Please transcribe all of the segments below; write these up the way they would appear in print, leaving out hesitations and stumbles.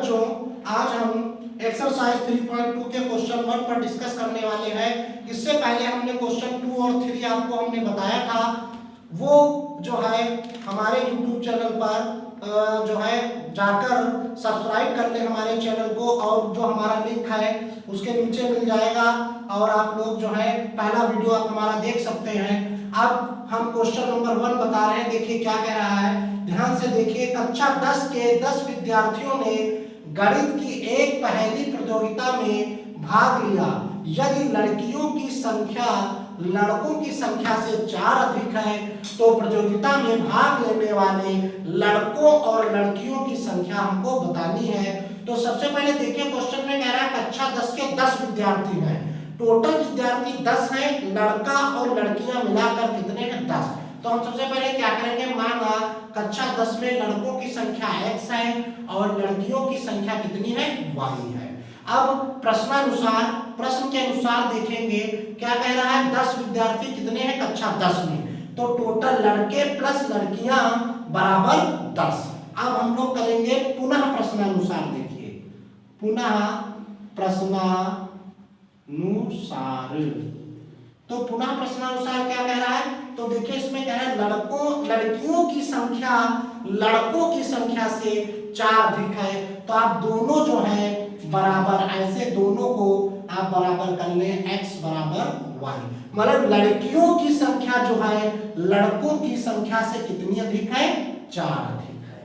बच्चों, आज हम एक्सरसाइज 3.2 के क्वेश्चन 1 पर डिस्कस करने वाले हैं। इससे पहले हमने क्वेश्चन 2 और 3 आपको हमने बताया था, वो जो है हमारे YouTube चैनल पर जो है जाकर सब्सक्राइब कर ले हमारे चैनल को, और जो हमारा लिंक है उसके नीचे मिल जाएगा और आप लोग जो है पहला वीडियो आप हमारा देख सकते हैं। अब हम क्वेश्चन नंबर 1 बता रहे हैं, देखिए क्या कह रहा है, ध्यान से देखिए। कक्षा 10 के 10 विद्यार्थियों ने गणित की एक पहेली प्रतियोगिता में भाग लिया। यदि लड़कियों की संख्या लड़कों की संख्या से 4 अधिक है तो प्रतियोगिता में भाग लेने वाले लड़कों और लड़कियों की संख्या हमको बतानी है। तो सबसे पहले देखिए क्वेश्चन में कह रहा है कक्षा 10 के 10 विद्यार्थी हैं, टोटल विद्यार्थी 10 हैं, लड़का और लड़कियां मिलाकर कितने हैं 10। तो हम सबसे पहले क्या करेंगे, माना कक्षा 10 में लड़कों की संख्या x है और लड़कियों की संख्या कितनी है y है। अब प्रश्न के अनुसार देखेंगे क्या कह रहा है, 10 विद्यार्थी कितने हैं कक्षा 10 में, तो टोटल लड़के प्लस लड़कियां बराबर 10। अब हम लोग करेंगे पुनः प्रश्नानुसार, देखिए पुनः प्रश्नानुसार। तो पुनः प्रश्नानुसार क्या कह रहा है, तो देखिए इसमें कह रहा है लड़कियों की संख्या लड़कों की संख्या से 4 अधिक है, तो आप दोनों जो है बराबर, ऐसे दोनों को आप बराबर कर लें x बराबर y। मतलब लड़कियों की संख्या जो है लड़कों की संख्या से कितनी अधिक है, 4 अधिक है।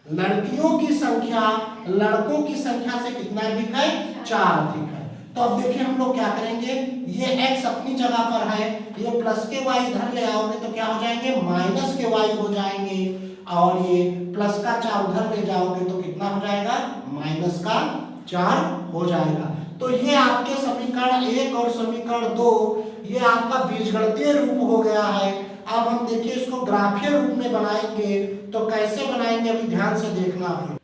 लड़कियों की संख्या लड़कों की संख्या से कितना अधिक है, 4 अधिक है। तो अब देखिए हम लोग क्या करेंगे, ये x अपनी जगह पर है, ये प्लस के y इधर ले आओगे तो क्या हो जाएंगे, माइनस के y हो जाएंगे, और ये प्लस का 4 उधर ले जाओगे तो कितना हो जाएगा, माइनस का 4 हो जाएगा। तो ये आपके समीकरण 1 और समीकरण 2 ये आपका बीजगणितीय रूप हो गया है। अब हम देखिए इसको ग्राफीय रूप में बनाएंगे, तो कैसे बनाएंगे अभी ध्यान से देखना आप।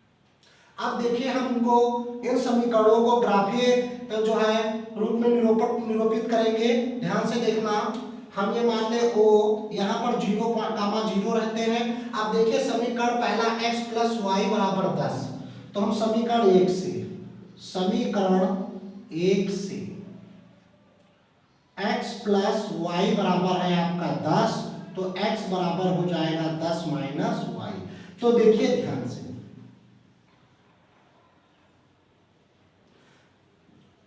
अब देखिए हमको इन समीकरणों को ग्राफीय जो है रूप में निरूपित करेंगे, ध्यान से देखना। हम ये मान ले o, यहाँ पर 0, रहते हैं। अब देखिए समीकरण पहला x प्लस वाई बराबर 10, तो हम समीकरण 1 से x प्लस वाई बराबर है आपका 10, तो x बराबर हो जाएगा 10 माइनस वाई। तो देखिए ध्यान से,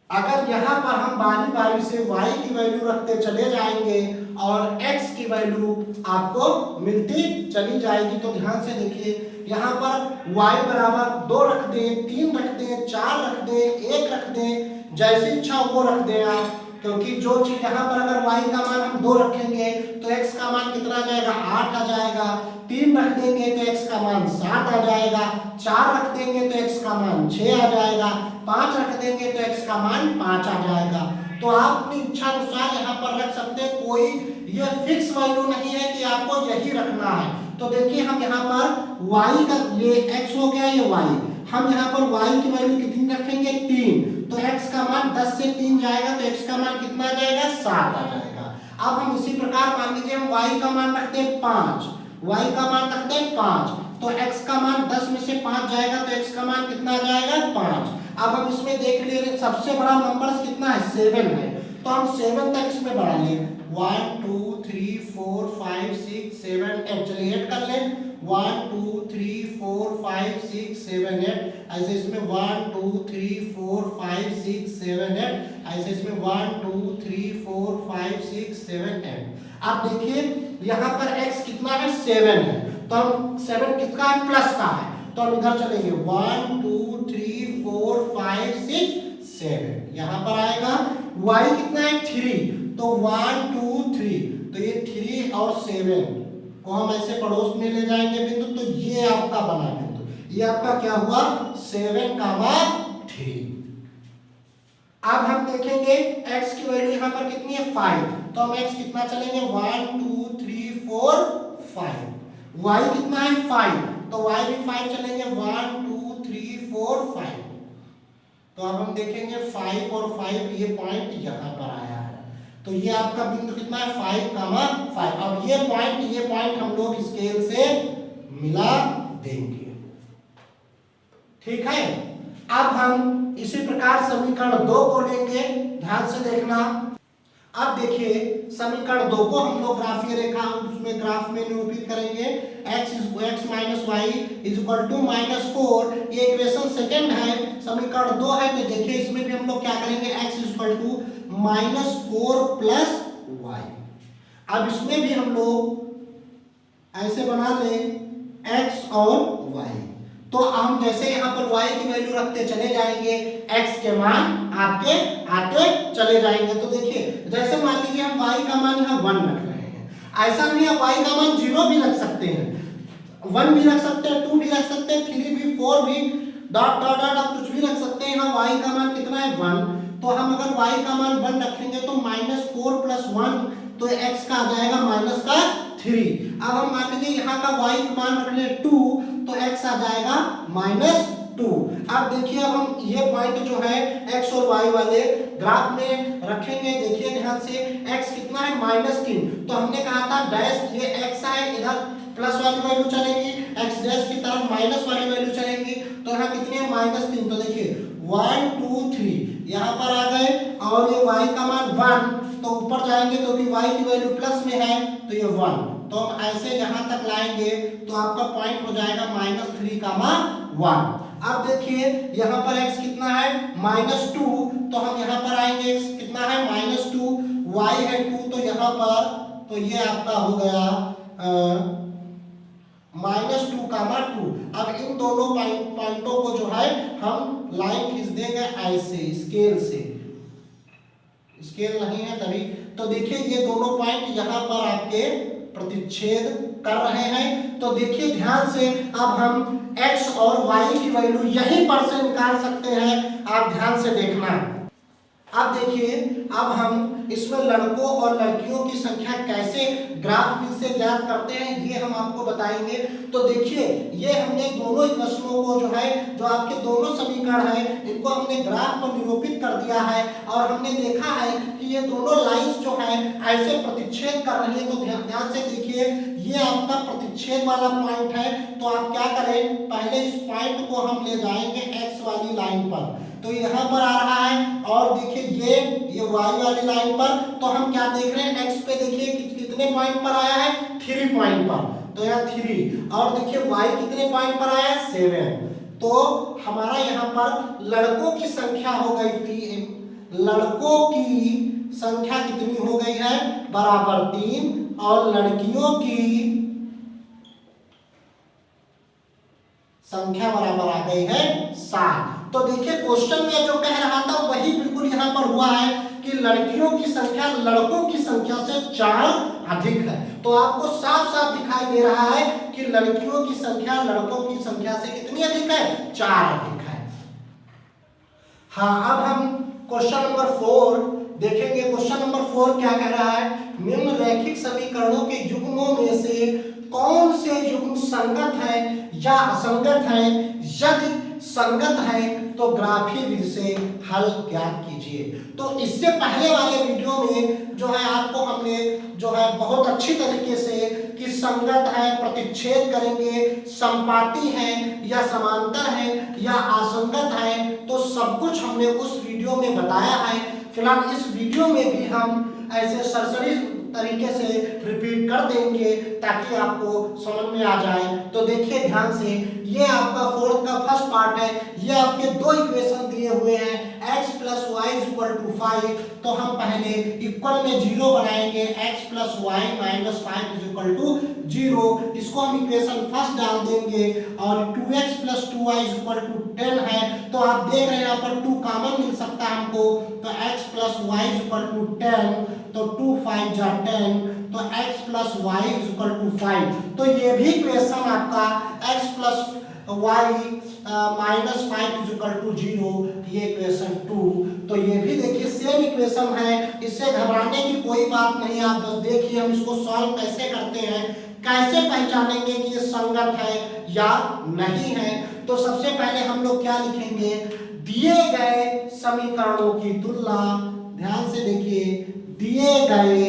अगर यहां पर हम बारी बारी से y की वैल्यू रखते चले जाएंगे और x की वैल्यू आपको मिलती चली जाएगी, तो ध्यान से देखिए यहाँ पर y बराबर 2 रख दें, 3 रख दें, 4 रख दें, 1 रख दें, जैसी इच्छा वो रख दें आप, क्योंकि जो चीज यहाँ पर अगर y का मान हम 2 रखेंगे तो x का मान कितना आ जाएगा, 8 आ जाएगा। 3 रख देंगे तो x का मान 7 आ जाएगा। 4 रख देंगे तो x का मान 6 आ जाएगा। 5 रख देंगे तो x का मान 5 आ जाएगा। तो आप अपनी इच्छा अनुसार यहाँ पर रख सकते हैं, कोई ये फिक्स वैल्यू नहीं है कि आपको यही रखना है। तो देखिए हम यहाँ पर y का, ये x हो गया, ये y, हम यहाँ पर y की वैल्यू कितनी रखेंगे, 3, तो x का मान 10 से 3 जाएगा तो x का मान कितना आ जाएगा, 7 आ जाएगा। अब हम इसी प्रकार मान लीजिए हम y का मान रखते हैं 5, y का मान रखते हैं 5, तो x का मान 10 में से 5 जाएगा तो x का मान कितना आ जाएगा, 5। अब हम इसमें देख लिए सबसे बड़ा नंबर कितना है, 7 है, तो हम 7 तक इसमें बढ़ा लें, 1 2 3 4 5 6 7 8, चलिए 8 कर लें, 1 2 3 4 5 6 7 8, ऐसे इसमें 1 2 3 4 5 6 7 8, ऐसे इसमें 1 2 3 4 5 6 7 8। अब देखिए यहाँ पर x कितना है, 7 है, तो हम 7 किसका है, प्लस का है, तो हम इधर चलेंगे 1 2 3 4 5 6 7, यहाँ पर आएगा। y कितना है, 3, तो 1 2 3, तो ये 3 और 7 को हम ऐसे पड़ोस में ले जाएंगे बिंदु, तो ये आपका बना बिंदु, ये आपका क्या हुआ, 7,3। अब हम देखेंगे x की वैल्यू यहाँ पर कितनी है, 5, तो हम x कितना चलेंगे, 1 2 3 4 5, y कितना है 5, तो y भी 5 चलेंगे, 1 2 3 4 5, तो अब हम देखेंगे 5 और 5, ये पॉइंट यहाँ पर आया है, तो ये आपका बिंदु कितना है, 5,5। अब ये पॉइंट हम लोग स्केल से मिला देंगे, ठीक है। अब हम इसी प्रकार समीकरण 2 को लेंगे, ध्यान से देखना। अब देखिए समीकरण 2 को हम लोग ग्राफीय रेखा उसमें ग्राफ में निरूपित करेंगे। x minus Y is equal to -4, ये इक्वेशन सेकंड है, समीकरण 2 है। तो देखिए इसमें भी हम लोग क्या करेंगे, x is equal to -4 plus Y. अब इसमें भी हम लोग ऐसे बना लें x और y, तो हम जैसे यहाँ पर y की वैल्यू रखते चले जाएंगे, x के मान आपके आते चले जाएंगे। तो देखिए जैसे मान लीजिए हम y का मान यहाँ 1 रख रहे हैं, ऐसा नहीं है, y का मान 0 भी रख सकते हैं, 1 भी रख सकते हैं, 2 भी रख सकते हैं, 3 भी, 4 भी, डॉट डॉट डॉट आप कुछ भी रख सकते हैं। यहाँ y का मान कितना है 1, तो हम अगर y का मान 1 रखेंगे तो -4 प्लस 1, तो x का आ जाएगा -3। अब हम मान लीजिए यहाँ का y मान रख ले 2, तो x आ जाएगा -2। अब देखिए अब हम ये पॉइंट जो है x और y वाले ग्राफ में रखेंगे, देखिए ध्यान से, x कितना है -3, तो हमने कहा था डैश ये x है, इधर प्लस वाली वैल्यू चलेगी, x डैश की तरफ माइनस वाली वैल्यू चलेगी, तो यहाँ कितनी है -3। तो देखिए 1 2 3 यहाँ पर आ गए, और ये y का मान 1, तो ऊपर जाएंगे तो भी y की वैल्यू प्लस में है, तो ये 1, तो हम ऐसे यहाँ तक लाएंगे तो आपका पॉइंट हो जाएगा -3 का मान 1। अब देखिए यहाँ पर x कितना है -2, तो हम यहाँ पर आएंगे, x कितना है -2, y है 2, तो यहाँ पर तो ये आपका हो गया -2 का मान 2। अब इन दोनों पॉइंटों को जो है हम लाइन खींच देंगे ऐसे स्केल से, स्केल नहीं है तभी, तो देखिए ये दोनों पॉइंट यहाँ पर आपके प्रतिच्छेद कर रहे हैं। तो देखिए ध्यान से, अब हम x और y की वैल्यू यहीं पर से निकाल सकते हैं, आप ध्यान से देखना। अब देखिए अब हम इसमें लड़कों और लड़कियों की संख्या कैसे ग्राफ से ज्ञात करते हैं, ये हम आपको बताएंगे। तो देखिए ये हमने दोनों इक्वेशनों को जो है, जो आपके दोनों समीकरण है, इनको हमने ग्राफ पर निरूपित कर दिया है, और हमने देखा है कि ये दोनों लाइंस जो है ऐसे प्रतिच्छेद कर रही है। तो ध्यान से देखिए, ये आपका प्रतिच्छेद वाला पॉइंट है, तो आप क्या करें, पहले इस पॉइंट को हम ले जाएंगे एक्स वाली लाइन पर, तो यहाँ पर आ रहा है, और देखिए ये y वाली लाइन पर, तो हम क्या देख रहे हैं, x पे देखिए कितने पॉइंट पर आया है, 3 पॉइंट पर, तो यहाँ 3, और देखिए y कितने पॉइंट पर आया है, 7। तो हमारा यहाँ पर लड़कों की संख्या हो गई थी, लड़कों की संख्या कितनी हो गई है, बराबर 3, और लड़कियों की संख्या बराबर आ गई है 7। तो देखिए क्वेश्चन में जो कह रहा था वही बिल्कुल यहाँ पर हुआ है कि लड़कियों की संख्या लड़कों की संख्या से 4 अधिक है। तो आपको साफ साफ दिखाई दे रहा है कि लड़कियों की संख्या लड़कों की संख्या से कितनी अधिक है, 4 अधिक है। हाँ, अब हम क्वेश्चन नंबर 4 देखेंगे। क्वेश्चन नंबर 4 क्या कह रहा है, निम्नलिखित समीकरणों के युग्मों में से कौन से युग्म संगत है या असंगत है, यदि संगत है तो ग्राफीय विधि से हल ज्ञात कीजिए। तो इससे पहले वाले वीडियो में जो है आपको हमने जो है बहुत अच्छी तरीके से कि संगत है, प्रतिच्छेद करेंगे, संपाती है या समांतर है या असंगत है, तो सब कुछ हमने उस वीडियो में बताया है। फिलहाल इस वीडियो में भी हम ऐसे सरसरी तरीके से रिपीट कर देंगे ताकि आपको समझ में आ जाए। तो देखिए ध्यान से, ये आपका 4th का फर्स्ट पार्ट है, ये आपके दो इक्वेशन दिए हुए हैं, x + y = 5, तो हम पहले इक्वल में 0 बनाएंगे, x + y - 5 = 0, इसको हम इक्वेशन फर्स्ट डाल देंगे, और 2x + 2y = 10 है, तो आप देख रहे हैं यहाँ पर 2 कॉमन मिल सकता है हमको, तो x + y = 10, तो 2 5 जा 10, तो x + y = 5। तो ये भी इक्वेशन आपका x + y - 5 = 0, ये इक्वेशन 2। तो ये भी देखिए सेम इक्वेशन है, इससे घबराने की कोई बात नहीं। आप बस देखिए हम इसको सॉल्व कैसे करते हैं, कैसे पहचानेंगे कि ये संगत है या नहीं है। तो सबसे पहले हम लोग क्या लिखेंगे, दिए गए समीकरणों की तुलना, ध्यान से देखिए, दिए गए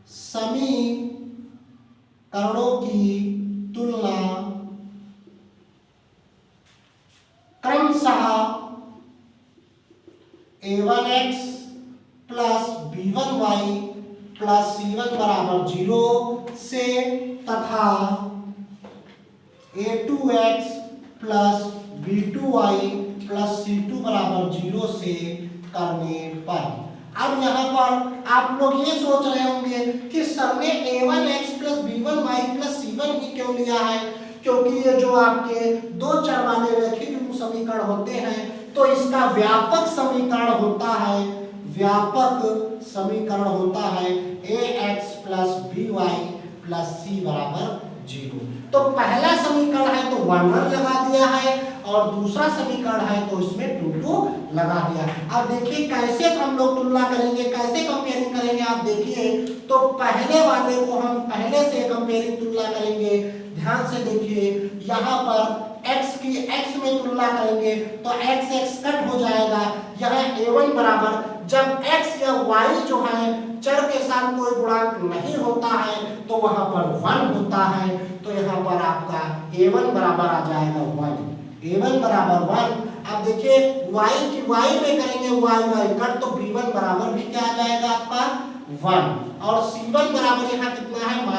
समीकरणों की तुलना क्रम क्रमशः a1x plus b1y plus c1 बराबर 0 से तथा a2x plus b2y plus c2 बराबर 0 से करने पर। अब यहाँ पर आप लोग ये सोच रहे होंगे कि सर ने a1x plus b1y plus c1 ही क्यों लिया है, क्योंकि ये जो आपके दो चर वाले रैखिक समीकरण होते हैं तो इसका व्यापक समीकरण होता है, व्यापक समीकरण होता है ax plus by plus c बराबर 0। तो पहला समीकरण है तो 1 1 लगा दिया है और दूसरा समीकरण है तो इसमें 2 2 लगा दिया। अब देखिए कैसे हम लोग तुलना करेंगे, कैसे कंपेयरिंग करेंगे। आप देखिए तो पहले वाले को हम पहले से कंपेयरिंग तुलना करेंगे। ध्यान से देखिए यहाँ पर x की x में तुलना करेंगे तो x x कट हो जाएगा। यहाँ a1 बराबर जब x या y जो है चर के साथ कोई गुणांक नहीं होता है तो वहां पर 1 होता है, तो यहाँ पर आपका a1 बराबर आ जाएगा 1, a1 बराबर 1। अब देखिए y की y में करेंगे y कट तो b1 बराबर भी क्या आ जाएगा आपका 1 और c1 बराबर यहाँ कितना है -5।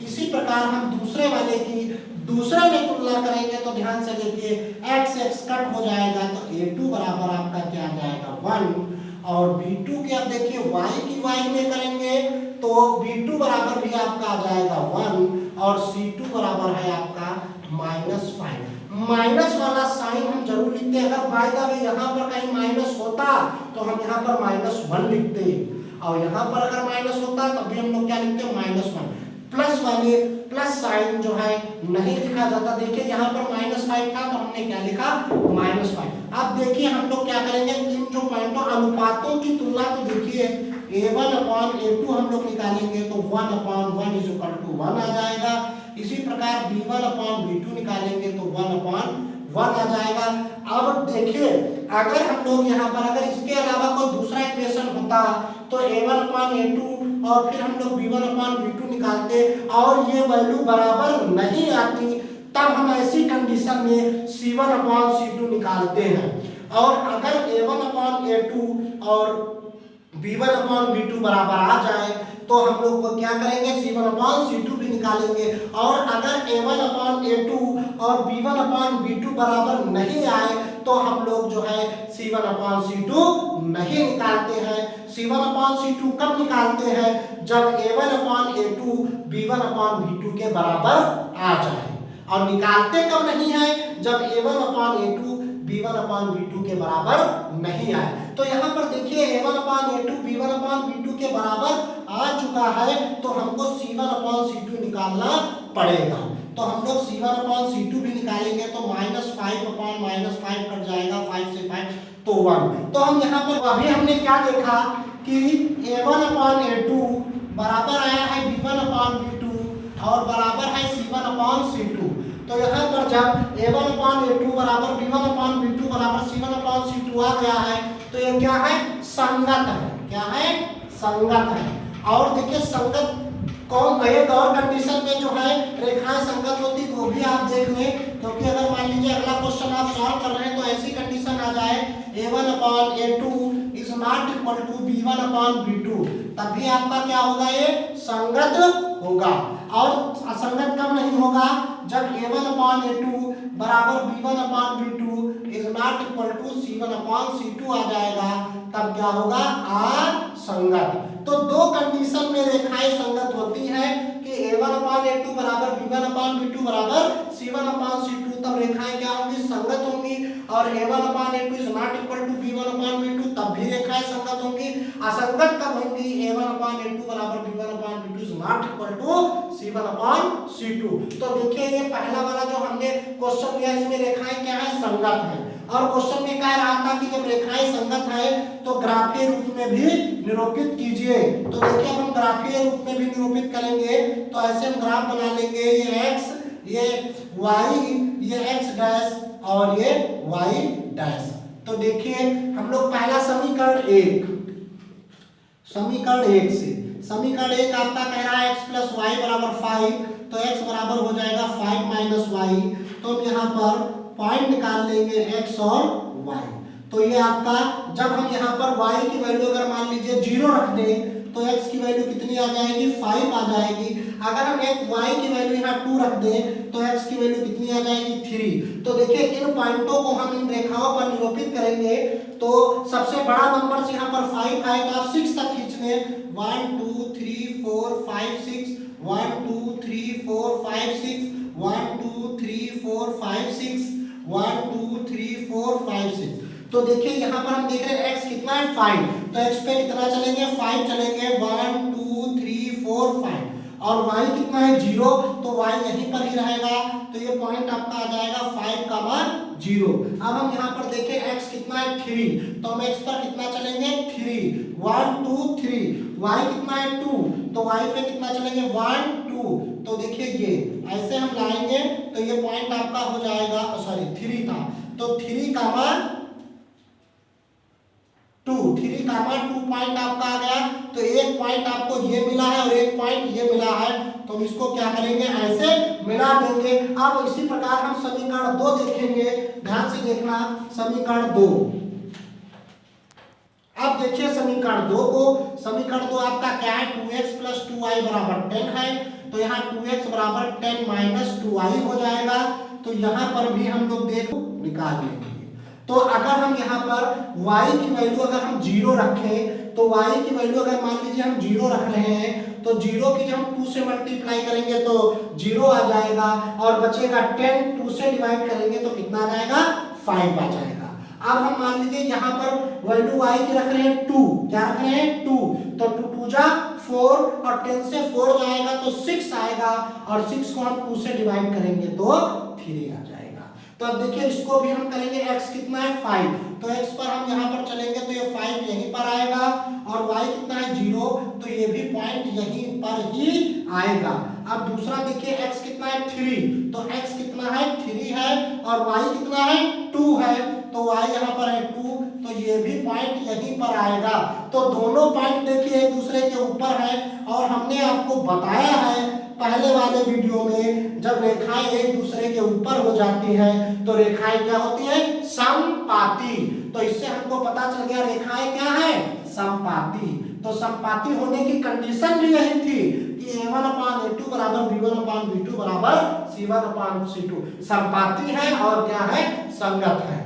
इसी प्रकार हम दूसरे वाले की दूसरे में तुलना करेंगे तो ध्यान से देखिए x x कट हो जाएगा तो a2 बराबर आपका क्या आ जाएगा 1 और b2 के अब देखिए y की y में करेंगे तो b2 बराबर भी आपका आ जाएगा 1 और c2 बराबर है आपका -5। माइनस वाला साइन हम जरूर लिखते हैं। अगर बाय द वे यहाँ पर कहीं माइनस होता तो हम यहाँ पर -1 लिखते और यहाँ पर अगर माइनस होता तब भी हम लोग क्या लिखते -1। प्लस वाले प्लस साइन जो है नहीं लिखा जाता। देखिए यहाँ पर -5 था तो हमने क्या लिखा -5। अब देखिए हम लोग क्या करेंगे इन जो पॉइंटों अनुपातों की तुलना तो देखिए a1/a2 हम लोग निकालेंगे तो 1/1 इज इक्वल टू 1 आ जाएगा। इसी प्रकार b1/b2 निकालेंगे तो 1/1 आ जाएगा। अब देखिए अगर हम लोग यहाँ पर अगर इसके अलावा कोई दूसरा इक्वेशन होता तो a1/a2 और फिर हम लोग b1/b2 निकालते और ये वैल्यू बराबर नहीं आती तब हम ऐसी कंडीशन में c1/c2 निकालते हैं। और अगर a1/a2 और b1/b2 बराबर आ जाए तो हम लोग को क्या करेंगे c1/c2 भी निकालेंगे। और अगर a1/a2 और b1/b2 बराबर नहीं आए तो हम लोग जो है c1/c2 नहीं निकालते हैं। c1/c2 कब निकालते हैं जब a1/a2 b1/b2 के बराबर आ जाए। और निकालते कब नहीं है जब a1/a2 b1/b2 के बराबर नहीं आए। तो यहाँ पर देखिए a1/a2 b1/b2 के बराबर आ चुका है तो हमको c1/c2 निकालना पड़ेगा। तो हम लोग c1/c2 भी निकालेंगे तो -5/-5 कट जाएगा, 5 से 5 तो 1। तो हम यहाँ पर अभी हमने क्या देखा कि a1/a2 बराबर आया है b1/b2 और बराबर है c1/c2। तो यहाँ पर जब a1/a2 बराबर b1/b2 बराबर c1/c2 आ गया है तो ये क्या है संगत है। क्या है संगत है। और देखिए संगत कौन एक और कंडीशन में जो है रेखाएं संगत होती वो भी आप देख लें, क्योंकि अगर मान लीजिए अगला क्वेश्चन आप सॉल्व कर रहे हैं तो ऐसी कंडीशन आ जाए a1/a2 is not equal to b1/b2 तब भी आपका क्या होगा ये संगत होगा। और असंगत कब नहीं होगा जब a1/a2 बराबर b1/b2 is not equal to c1/c2 आ जाएगा तब क्या होगा असंगत। तो दो कंडीशन में रेखाएं संगत होती हैं कि a1/a2 बराबर b1/b2 बराबर c1/c2 तब रेखाएं क्या होंगी संगत होंगी। और a1/a2 is not equal to b1/b2 तब भी रेखाएं संगत होंगी। असंगत कब होंगी a1/a2 बराबर b1/b2 is not equal to c1/c2। तो देखिए ये पहला वाला जो हमने क्वेश्चन लिया इसमें रेखाएं क्या है संगत है। और क्वेश्चन में कह रहा था कि जब रेखाएं संगत है तो ग्राफीय रूप में भी निरूपित कीजिए। तो देखिए हम ग्राफीय रूप में भी निरूपित करेंगे तो ऐसे हम ग्राफ बना लेंगे ये x ये y ये x डैश और ये y डैश। तो देखिए हम लोग पहला समीकरण 1 से समीकरण 1 आपका कह रहा है x प्लस y बराबर 5 तो x बराबर हो जाएगा 5 माइनस y। तो हम यहाँ पर पॉइंट निकाल लेंगे x और y। तो ये आपका जब हम यहाँ पर y की वैल्यू अगर मान लीजिए 0 रख दें तो x की वैल्यू कितनी आ जाएगी 5 आ जाएगी। अगर हम एक y की वैल्यू यहाँ 2 रख दें तो x की वैल्यू कितनी आ जाएगी 3। तो देखिए इन पॉइंटों को हम इन रेखाओं पर निरूपित करेंगे तो सबसे बड़ा नंबर यहाँ पर 5 आए तो आप 6 तक खींच लें। 1 2 3 4 5 6 1 2 3 4 5 6 1 2 3 4 5 6 1 2 3 4 5 6। तो देखिए यहाँ पर हम देख रहे हैं x कितना है 5, तो x पे कितना चलेंगे 5 चलेंगे 1 2 3 4 5 और y कितना है 0 तो y यहीं पर ही रहेगा। तो ये पॉइंट आपका आ जाएगा 5, 0। अब हम यहाँ पर देखें x कितना है 3 तो हम x पर कितना चलेंगे 3 1 2 3। y कितना है 2 तो y पे कितना चलेंगे 1 2। तो देखिए ये ऐसे हम लाएंगे तो ये पॉइंट आपका हो जाएगा सॉरी 3 था तो 3, 2 पॉइंट आपका आ गया। तो एक पॉइंट आपको ये मिला है और एक पॉइंट ये मिला है तो हम इसको क्या करेंगे ऐसे मिला देंगे। अब इसी प्रकार हम समीकरण 2 देखेंगे, ध्यान से देखना समीकरण 2। अब देखिए समीकरण 2 को, समीकरण 2 आपका क्या है 2x + 2y = 10 है तो यहाँ 2x = 10 - 2y हो जाएगा। तो यहाँ पर भी हम लोग देखो निकाल लेंगे। तो अगर हम यहाँ पर y की वैल्यू अगर हम 0 रखें तो y की वैल्यू अगर मान लीजिए हम 0 रख रहे हैं तो 0 की जब हम 2 से मल्टीप्लाई करेंगे तो 0 आ जाएगा और बचेगा 10, 2 से डिवाइड करेंगे तो कितना आ जाएगा 5 आ जाएगा। अब हम मान लीजिए यहाँ पर वैल्यू y की रख रहे हैं 2, क्या रख रहे हैं 2 तो 2 2 जा 4 और 10 से 4 जाएगा तो 6 आएगा और 6 को हम 2 से डिवाइड करेंगे तो 3 आ जाएगा। तो अब देखिए इसको भी हम करेंगे x कितना है 5 तो x पर हम यहाँ पर चलेंगे तो ये 5 यहीं पर आएगा और y कितना है 0 तो ये भी पॉइंट यहीं पर ही आएगा। अब दूसरा देखिए x कितना है 3 तो x कितना है 3 है और y कितना है 2 है तो y यहाँ पर है 2 तो ये भी पॉइंट यहीं पर आएगा। तो दोनों पॉइंट देखिए एक दूसरे के ऊपर है और हमने आपको बताया है पहले वाले वीडियो में जब रेखाएं एक दूसरे के ऊपर हो जाती है तो रेखाएं क्या होती है समपाती। तो इससे हमको पता चल गया रेखाएं क्या है समपाती। तो समपाती होने की कंडीशन भी यही थी कि a1/a2 = b1/b2 = c1/c2 समपाती है और क्या है संगत है।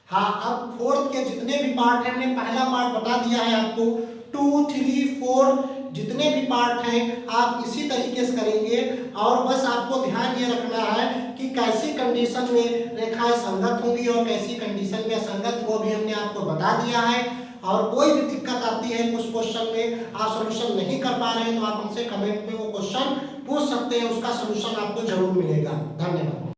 हाँ अब फोर्थ के जितने भी पार्ट है हमने पहला पार्ट बता दिया है आपको 2 3 4 जितने भी पार्ट हैं आप इसी तरीके से करेंगे और बस आपको ध्यान ये रखना है कि कैसी कंडीशन में रेखाएं संगत होंगी और कैसी कंडीशन में असंगत वो भी हमने आपको बता दिया है। और कोई भी दिक्कत आती है कुछ क्वेश्चन में आप सॉल्यूशन नहीं कर पा रहे हैं तो आप हमसे कमेंट में वो क्वेश्चन पूछ सकते हैं, उसका सॉल्यूशन आपको जरूर मिलेगा। धन्यवाद।